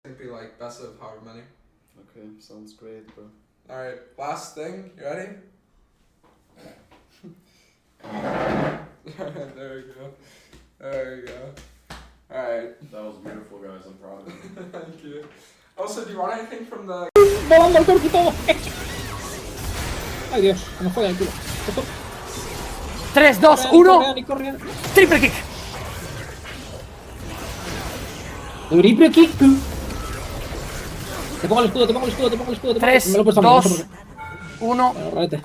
It'd be like best of however many. Okay, sounds great, bro. Alright, last thing. You ready? There we go. There we go. Alright. That was beautiful, guys. I'm proud of you. Thank you. Also, do you want anything from the... ¡Volando el corquito! ¡Ay Dios! ¡Me jodan el culo! 3, 2, 1. Triple kick. Triple kick. Te pongo el escudo, te pongo el escudo, te pongo el escudo. 3, me lo he puesto 2, 1. Bueno, rete.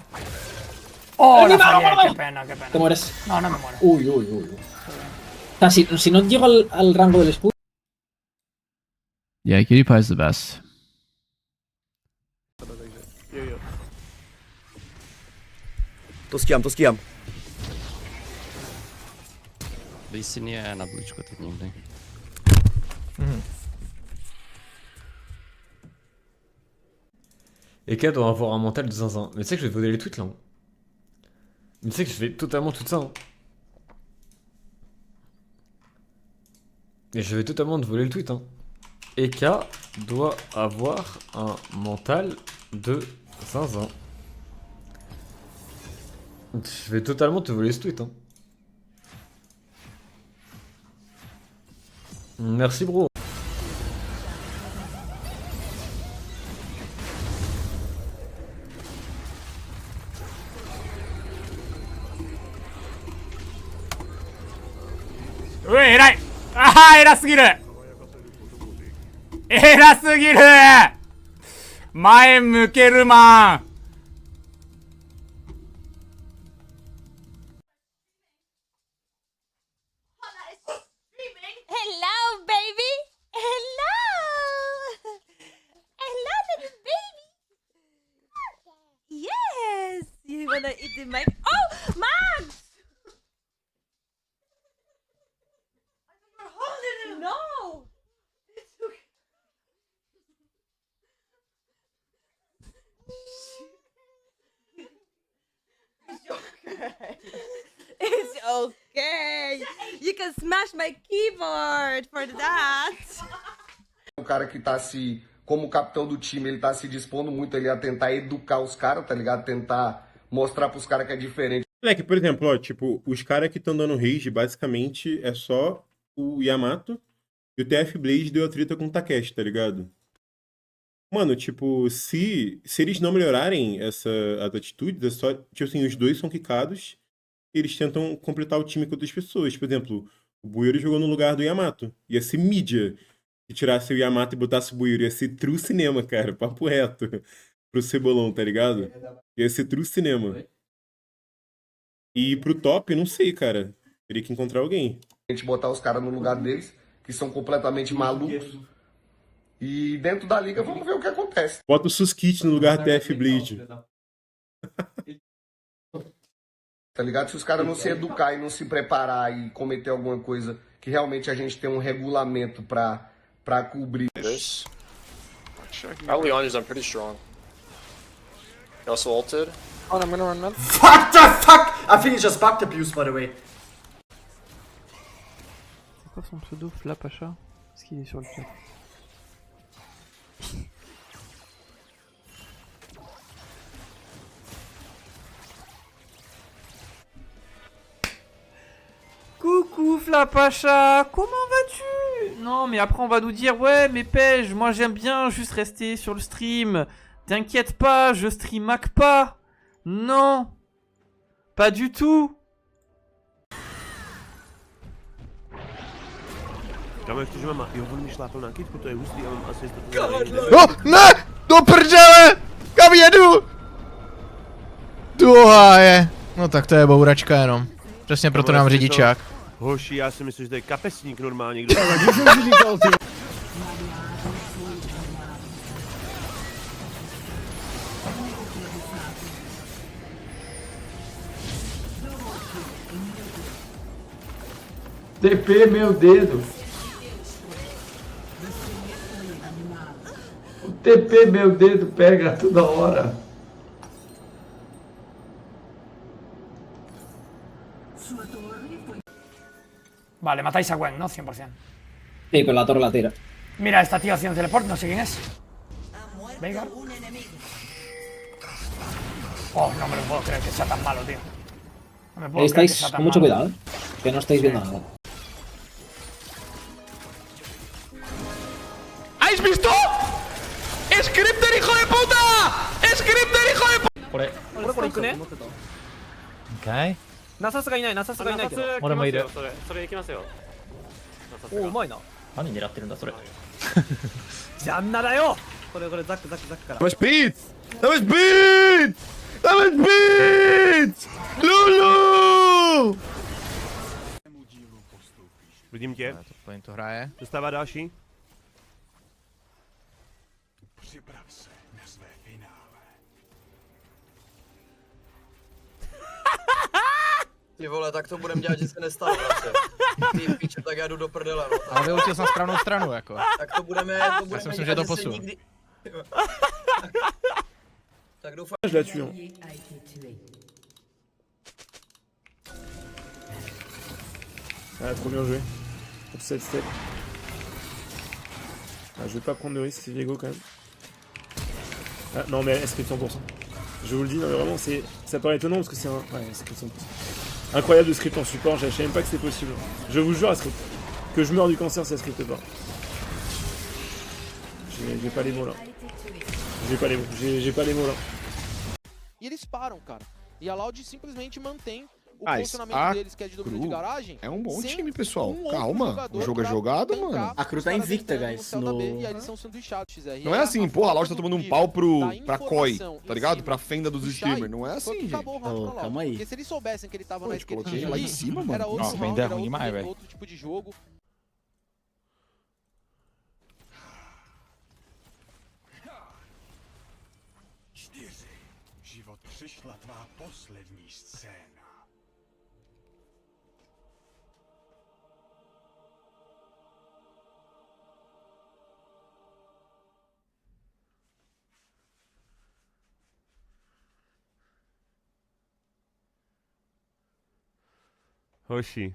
Oh, la ¡Encima, fallé, no! qué pena, qué pena. Te mueres. No, no me muero. Uy. O sea, si no llego al rango del escudo. Yeah, Cutie Pie's the best. To skijam. Lissi nie je na bličku teď nikdy. Eka doit avoir un mental de zinzin. Mais tu sais que je vais voler les tweets là. Hein. Mais tu sais que je fais totalement tout ça. Hein. Et je vais totalement te voler le tweet. Hein. Eka doit avoir un mental de zinzin. Je vais totalement te voler ce tweet. Hein. Merci bro.偉い。ああ、偉すぎる。偉すぎる。前向けるマン。Hello, baby. Hello. Hello, little baby. Yes. You wanna eat the mic? Oh, Max. You're holding it. No. It's okay. It's okay. You can smash my keyboard for that. O cara que tá se... Como capitão do time, ele tá se dispondo muito ali a tentar educar os caras, tá ligado? Tentar mostrar pros caras que é diferente. É que, por exemplo, ó, tipo, os caras que estão dando rage, basicamente, é só o Yamato e o TF Blaze deu a treta com o Takeshi, tá ligado? Mano, tipo, se eles não melhorarem as atitudes, é só, tipo assim, os dois são quicados e eles tentam completar o time com outras pessoas. Por exemplo, o Buiuro jogou no lugar do Yamato. Ia ser mídia. Se tirasse o Yamato e botasse o Buiuro, ia ser true cinema, cara. Papo reto. Pro Cebolão, tá ligado? Ia ser true cinema. E pro top, não sei, cara. Teria que encontrar alguém. A gente botar os caras no lugar deles, que são completamente malucos. E dentro da liga, vamos ver o que acontece. Bota o Suskit no lugar do TF Bleed. Tá ligado? Se os caras não se educar e não se preparar e cometer alguma coisa que realmente a gente tem um regulamento pra cobrir. Our Leon I'm pretty strong. He also ulted. Oh, I'm gonna run mid. What the fuck? I think it's just bug abuse, by the way. C'est quoi son pseudo, Flapacha? Est-ce qu'il est sur le chat? Coucou Flapacha, comment vas-tu? Non mais après on va nous dire ouais mais Pej, moi j'aime bien juste rester sur le stream. T'inquiète pas, je stream hack pas. Non, pas du tout. Ja ještě, že mám Jovon šlápl na kytku, to je hustý, já mám asi... No, ne! Do prdele! Kam jedu? Duhaje. No tak to je bouračka jenom. Přesně proto nám řidičák. Hoši, já si myslím, že to je kapesník normálně, kdo... TP meu dedo. O TP meu dedo pega toda hora. Vale, matáis a Gwen, ¿no? 100%. Sí, pero la torre la tira. Mira, esta tío haciendo teleport, no sé quién es. Venga. Oh, no me lo puedo creer que sea tan malo, tío. No me puedo creer que Estáis sea tan con mucho malo. cuidado, que no estáis viendo nada. ¿Habéis visto? ¡Scripter, hijo de puta! ¡Scripter, hijo de puta! これ行くね。Okay. ナサスがいない、ナサスがいないけど。俺もいる。それ行きますよ。おお、うまいな。何狙ってるんだそれ。ジャンナだよ。これザックから。 Dá mais beats! Dá mais beats! Dá mais beats! Lulu! Vidím tě. To hraje. Dostává další. Ty vole, tak to budem dělat, že se nestalo, ty piče, tak já jdu do prdele, no. Ale vyučil jsem na správnou stranu, jako. Tak to budeme Já si myslím, že to posun. Tak doufám. Je la tue. Hein. Ah, trop bien joué. Pour cette step. Ah, je vais pas prendre de risque, c'est Viego quand même. Ah, non, mais elle script 100%. Je vous le dis, non, mais vraiment, ça paraît étonnant parce que c'est un. Ouais, script 100%. Incroyable de script en support, je savais même pas que c'était possible. Je vous jure, à script. Que je meurs du cancer, ça scripte pas. J'ai pas les mots là. J'ai pas les mots, j'ai pas les mots là. E eles param, cara. E a Loud simplesmente mantém o Ah, posicionamento deles, que é de domínio de garagem. É um bom sem time, pessoal. um outro Calma. jogador O jogo é pra jogado, tancar mano. os caras entrando céu da B, e aí eles são sanduichados, XR. Não é assim, porra, a Loud tá tomando um pau pra COI, tá ligado? Pra fenda dos streamers. Não é assim, gente. Calma aí. Porque se eles soubessem que ele tava na esquerda Coloquei lá em cima, mano. era outro Nossa, round, vender é era ruim demais, velho. outro tipo de jogo. Život přišla tvá poslední scéna. Hoši.